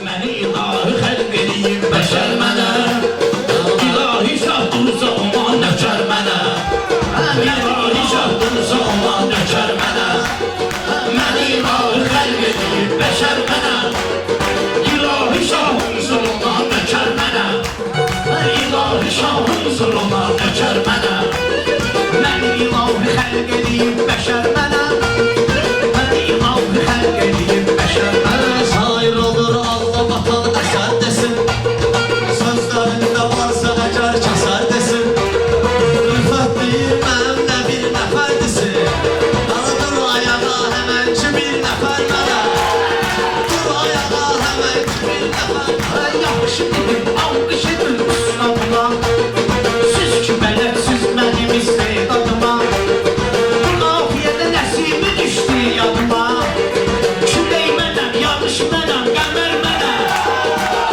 Məni ilahi xəlq edib bəşər mənə, ilahi şah dursa ona nökər mənə, ilahi şah dursa ona nökər mənə, məni ilahi xəlq edib bəşər mənə, ilahi şahımız ona nökər mənə, ilahi şahımız ona nökər mənə, məni ilahi xəlq edib bəşər mənə, məni ilahi xəlq edib bəşər mənə. Şair olur Allah vatan əsər desin, sözlərində varsa əgər kəsər desin, rüfət deyir mənim də bir nəfər desin, dur ayağa həmən ki bir nəfər mənə, dur ayağa həmən ki bir nəfər. Yaxşı dedim, alqış edin ustadıma, siz ki bələdsiniz mənim istedadıma, bu qafiyədə nəsibi düşdü yadıma, külək mənəm, yanlış mənəm, qəmər mənəm,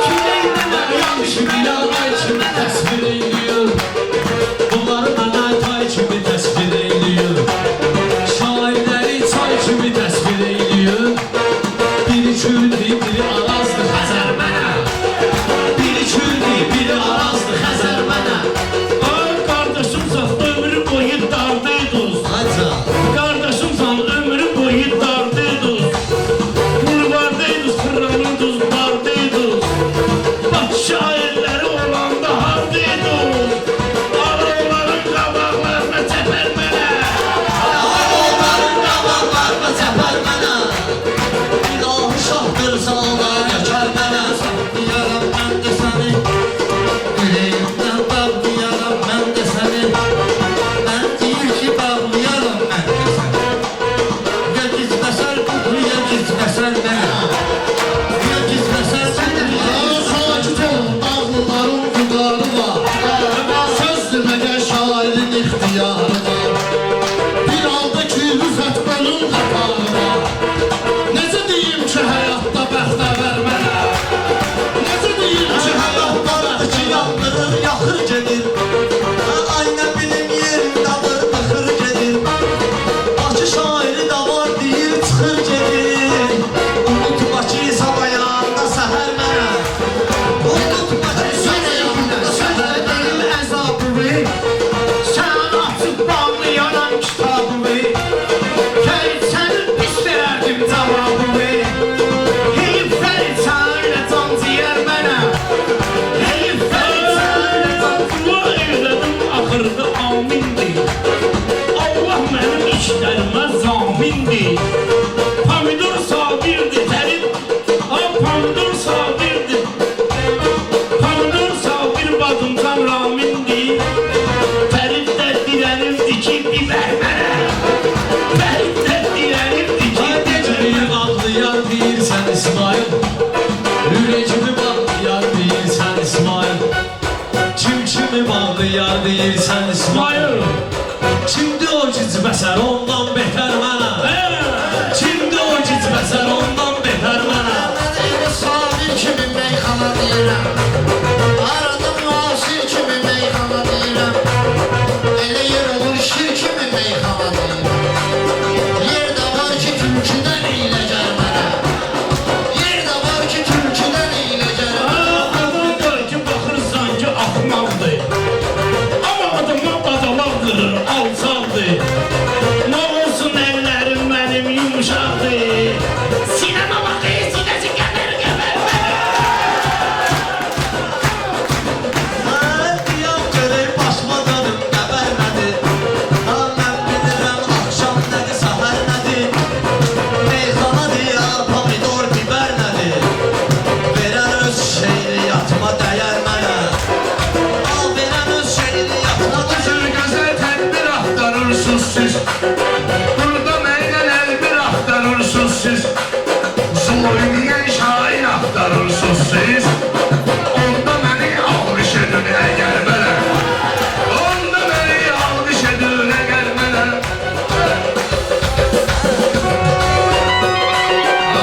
külək mənəm, yanlış mənəm, ayçı mənəm. Təsvir eyləyir, bunları mənə tay kimi təsvir eyləyir, şairləri çay kimi təsvir eyləyir, biri kürdür, biri arazdır Xəzər mənə, biri kürdür, biri arazdır Xəzər mənə. Qardaşımsan, ömrü boyu dardıydınız, qardaşımsan, ömrü boyu dardıydınız, bulvardaydınız, fırlanıydınız, bardaydınız, bak şairləri olanda hardaydınız, alovların qabaqlarına çəpər mənə, Onların qabaqlarına çəpər mənə, ilahi şahdırsa ona nökər mənə. Saxlayaram mən də səni, ürəyimdən bağlayaram mən də səni, mən deyir ki bağlayaram mən də səni, ya gizməsər budur, ya gizməsər mənə, ya gizməsər budur, ya Sakit ol, dağlıların vüqarı var, söz deməgə şairin ixtiyarı var, bir halda ki rüfət bölüm qatarı var, necə deyim ki həyatda bəxtəvər mənə, necə deyim ki həyatda Vardı ki yandırır, yaxır gedir, aynə bilim yerində alır, baxır gedir, Bakı şairi da var deyir, çıxır gedir, unutma ki sabayanda səhər mənə, unutma ki sabayanda səhər mənə. əzabımı, sən açıb bağlayaram kitabımı, Fərid sənin pis verərdim cavabımı, heyif Fərid sənlə can ciyər mənə, heyif Fərid sənlə can dua eylədim, axırda amindir, Allah mənim işlərimə zamindir, pomidor sabirdir, Fərid, pomidor sabirdir, pomidor sabir badımcan ramindir, Fərid də dirənirdi ki biber mənə, Fərid də dirənirdi ki Ürəyimi bağlayar deyirsən İsmail, ürəyimi bağlayar deyirsən İsmail, kim kimi bağlayar deyirsən İsmail, kimdir o gizbəsər ondan betər mənə, kimdir o gizbəsər ondan betər mənə. Sabir kimi meyxana deyirəm, aradım nasir kimi meyxana deyirəm, elə yer olur şir kimi meyxana deyirəm, yer də var ki tülküdən eylə gəl mənə, yer də var ki tülküdən eylə gəl mənə. Adam var ki baxırsan ki axmaqdır, amma adama badalaq qırır, alçaqdır, nə olsun əllərim mənim yumuşaqdır, sinəmə baxır, sinəsi qəmər qəmər mənə. Diyam görək başıma dönüm qəbər nədir, mən bilirəm axşam nədir, səhər nədir, meyxana deyər, pomidor, biber nədir, verən öz şeiriyyatma dəyər mənə, verən öz şeiriyyatma Gözəl gözəl tədbir axtarırsınız siz, burada məndən əlbir axtarırsınız siz, zulmiyən şair axtarırsınız siz, onda məni alqış edin əgər mənə, onda məni alqış edin əgər mənə.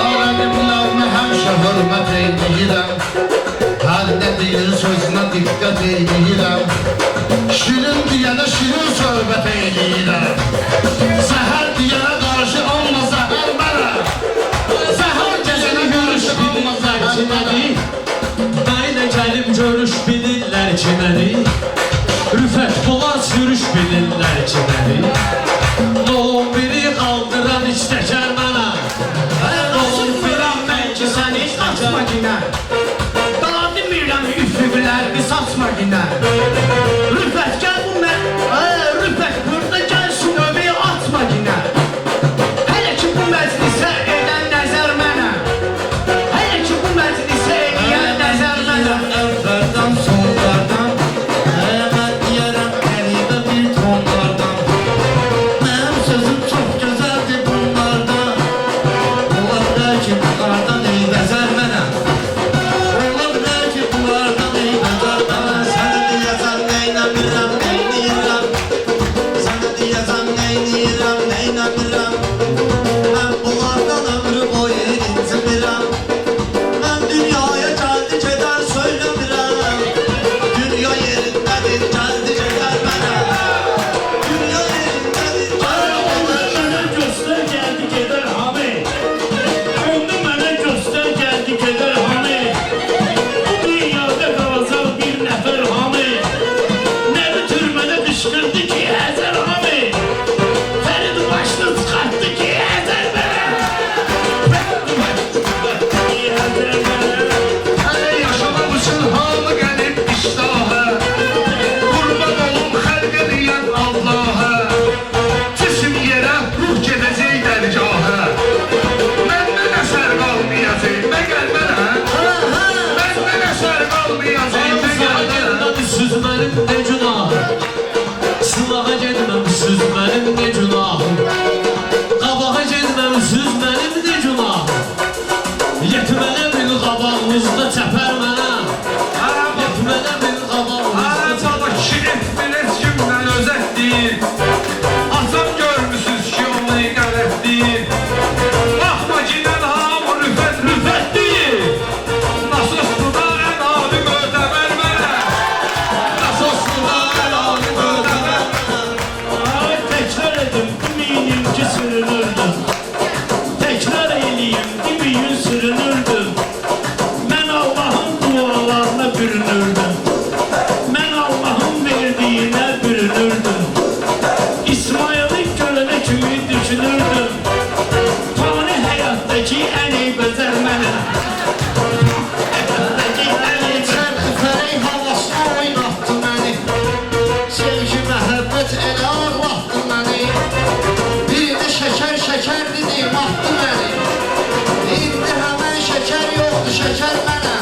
Aləmlərinə həmişə hörmət eyləyirəm, hər nə deyir sözünə diqqət eyləyirəm, şirin deyənə şirin söhbət eyləyirəm, zəhər deyənə qarşı olma zəhər mənə, zəhər gecəni görüş olma zəhər çimədi Mənlə gəlib görüş bilirlər ki məni Rüfət Polad sürüş bilirlər ki məni Nolun biri qaldıran iştəkər mənə Nolun filan mən ki sən Saçma günə Daha demirəm üfüqlər bir saçma günə Rüfət gəl bu mən Rüfət burada gəlsin öbeyi atma günə Hələ ki bu məclisə edən nəzər mənə Hələ ki bu məclisə edən nəzər mənə Əvvəldən sonlardan Mən deyərəm qəribə bir tonlardan Mənim sözüm çox gözəldir bunlardan Ola bilər ki bunlardan ey bəzər mənə Ola bilər ki bunlardan ey bəzər mənə Sənə deyəsən neynəmirəm, neynəyirəm Sənə deyəsən neynəyirəm, neynəmirəm Mən bunlardan ömrü boyu incimirəm Mən dünyaya gəldi gedər söyləmirəm Dünya yerindədir gəldi gedər mənə Dünya yerindədir Mənə göstər gəldi gedər hamı Ömrü mənə göstər gəldi gedər hamı Bu dünyada qalacaq bir nəfər hamı Nə bitir mənə qışqırdı ki Həzər hamı Fərid başını çıxartdı ki Həzər mənə Fərid başını çıxartdı ki Həzər mənə Yaşamaq üçün hamı gəlib iştahə Qurban olum xəlq eləyən Allah'a Cisim yerə ruh gedəcək dərgahə Məndən əsər qalmayacaq məgər mənə Məndən əsər qalmayacaq məgər mənə Süzmənim ne günahı Sılağa gedməm süzmənim ne günahı Qabağa gedməm süzmənim ne günahı Yetmənə bil qabağımızda çəpər mənə Yetmənə bil qabağımızda Baba kişi etmir heç kimdən özət deyil Atam görmüsünüz ki onu qələt deyil Baxma ginən hamı rüfət deyil Nasoslu da ən ali mötəbər mənə Nasoslu da ən ali mötəbər Ay təkrar edim demeyin ki sürünürdüm Təkrar eləyim demeyin sürünürdüm Mən Allah'ın dualarına bürünürdüm Mən Allah'ın verdiyine bürünürdüm İsmail'in gölüne kimi düşünürdüm Fani hayattaki en iyi bezer mənə Hayattaki en iyi Çərxifərək havasına oynatdı məni Sevgi, məhəbbət elə ağlatdı məni Birini şəkər dedim, atdı məni İndi həmən şəkər yoxdur, şəkər mənə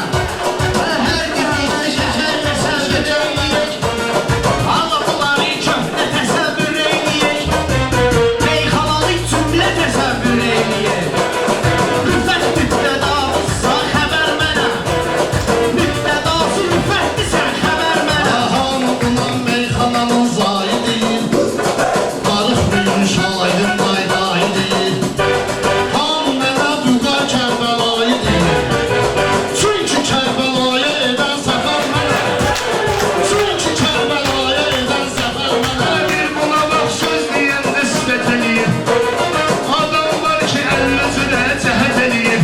Hər gün həmən şəkər təsəvvür eləyək Hala bunları köhnə təsəvvür eləyək Meyxanalı cümlə təsəvvür eləyək Rüfət müqtədasızsa xəbər mənə Müqtədası rüfətlisən xəbər mənə Hamı buna meyxananın zahidiyim Darıq bugün şahidim daydayidiyim Hamı mənə Vüqar Kərbəlayı deyir Çünki Kərbəlaya edən səfər mənə Çünki Kərbəlaya edən səfər mənə Bir buna bax söz deyəndə sifət eləyir Adam var ki əlləsi də cəhət eləyir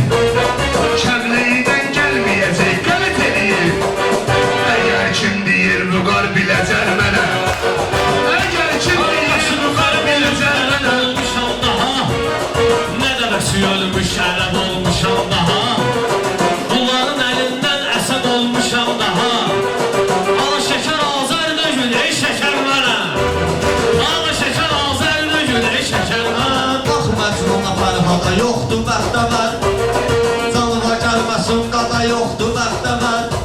Kəmləydən gəlməyəcək qələt eləyir Əgər kim deyir Vüqar biləcər mənə Əgər kim deyir Vüqar biləcər mənə olmuşam daha Ne demesi ölmüş ərəb olmuşam daha Bunların elinden əsəd olmuşam daha Ala şəkər azər də gün ey şəkər mənə Ala şəkər azər də gün ey şəkər mənə Bax Məcnuna Fərhada yoxdur bəxtə var Canıma gəlməsin qada yoxdur bəxtə var